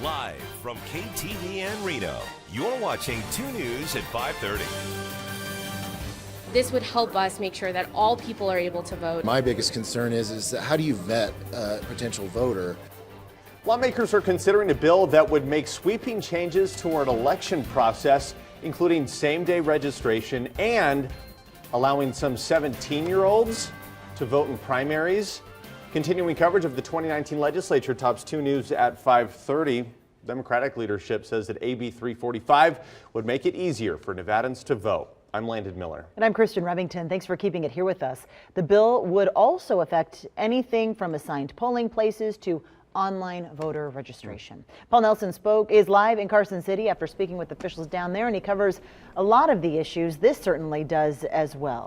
Live from KTVN Reno, you're watching 2 News at 5:30. This would help us make sure that all people are able to vote. My biggest concern is how do you vet a potential voter? Lawmakers are considering a bill that would make sweeping changes to our election process, including same-day registration and allowing some 17-year-olds to vote in primaries. Continuing coverage of the 2019 legislature tops 2 News at 5:30. Democratic leadership says that AB 345 would make it easier for Nevadans to vote. I'm Landon Miller. And I'm Kristen Remington. Thanks for keeping it here with us. The bill would also affect anything from assigned polling places to online voter registration. Paul Nelson is live in Carson City after speaking with officials down there, and he covers a lot of the issues. This certainly does as well.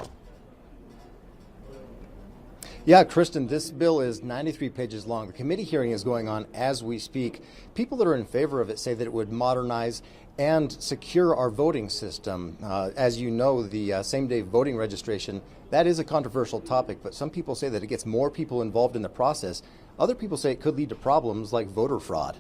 Yeah, Kristen, this bill is 93 pages long. The committee hearing is going on as we speak. People that are in favor of it say that it would modernize and secure our voting system. As you know, the same-day voting registration, that is a controversial topic, but some people say that it gets more people involved in the process. Other people say it could lead to problems like voter fraud.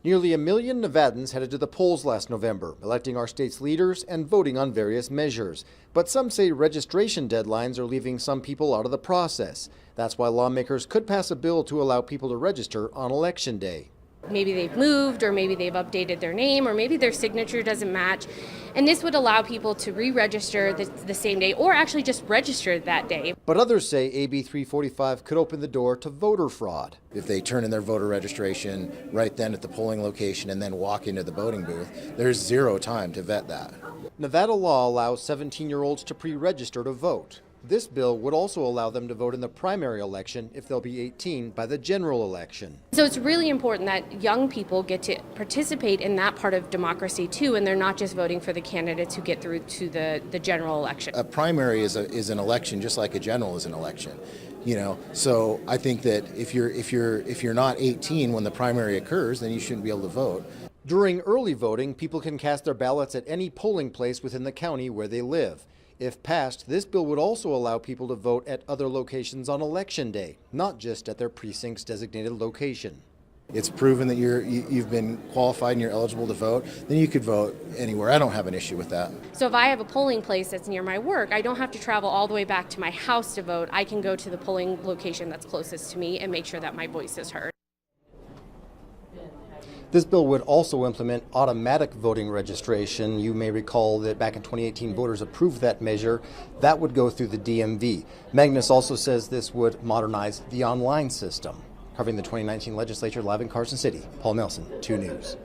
Nearly 1 million Nevadans headed to the polls last November, electing our state's leaders and voting on various measures. But some say registration deadlines are leaving some people out of the process. That's why lawmakers could pass a bill to allow people to register on Election Day. Maybe they've moved, or maybe they've updated their name, or maybe their signature doesn't match. And this would allow people to re-register the same day, or actually just register that day. But others say AB 345 could open the door to voter fraud. If they turn in their voter registration right then at the polling location and then walk into the voting booth, there's zero time to vet that. Nevada law allows 17-year-olds to pre-register to vote. This bill would also allow them to vote in the primary election if they'll be 18 by the general election. So it's really important that young people get to participate in that part of democracy too, and they're not just voting for the candidates who get through to the general election. A primary is an election just like a general is an election. So I think that if you're not 18 when the primary occurs, then you shouldn't be able to vote. During early voting, people can cast their ballots at any polling place within the county where they live. If passed, this bill would also allow people to vote at other locations on Election Day, not just at their precinct's designated location. It's proven that you've been qualified and you're eligible to vote, then you could vote anywhere. I don't have an issue with that. So if I have a polling place that's near my work, I don't have to travel all the way back to my house to vote. I can go to the polling location that's closest to me and make sure that my voice is heard. This bill would also implement automatic voting registration. You may recall that back in 2018, voters approved that measure. That would go through the DMV. Magnus also says this would modernize the online system. Covering the 2019 legislature live in Carson City, Paul Nelson, 2 News.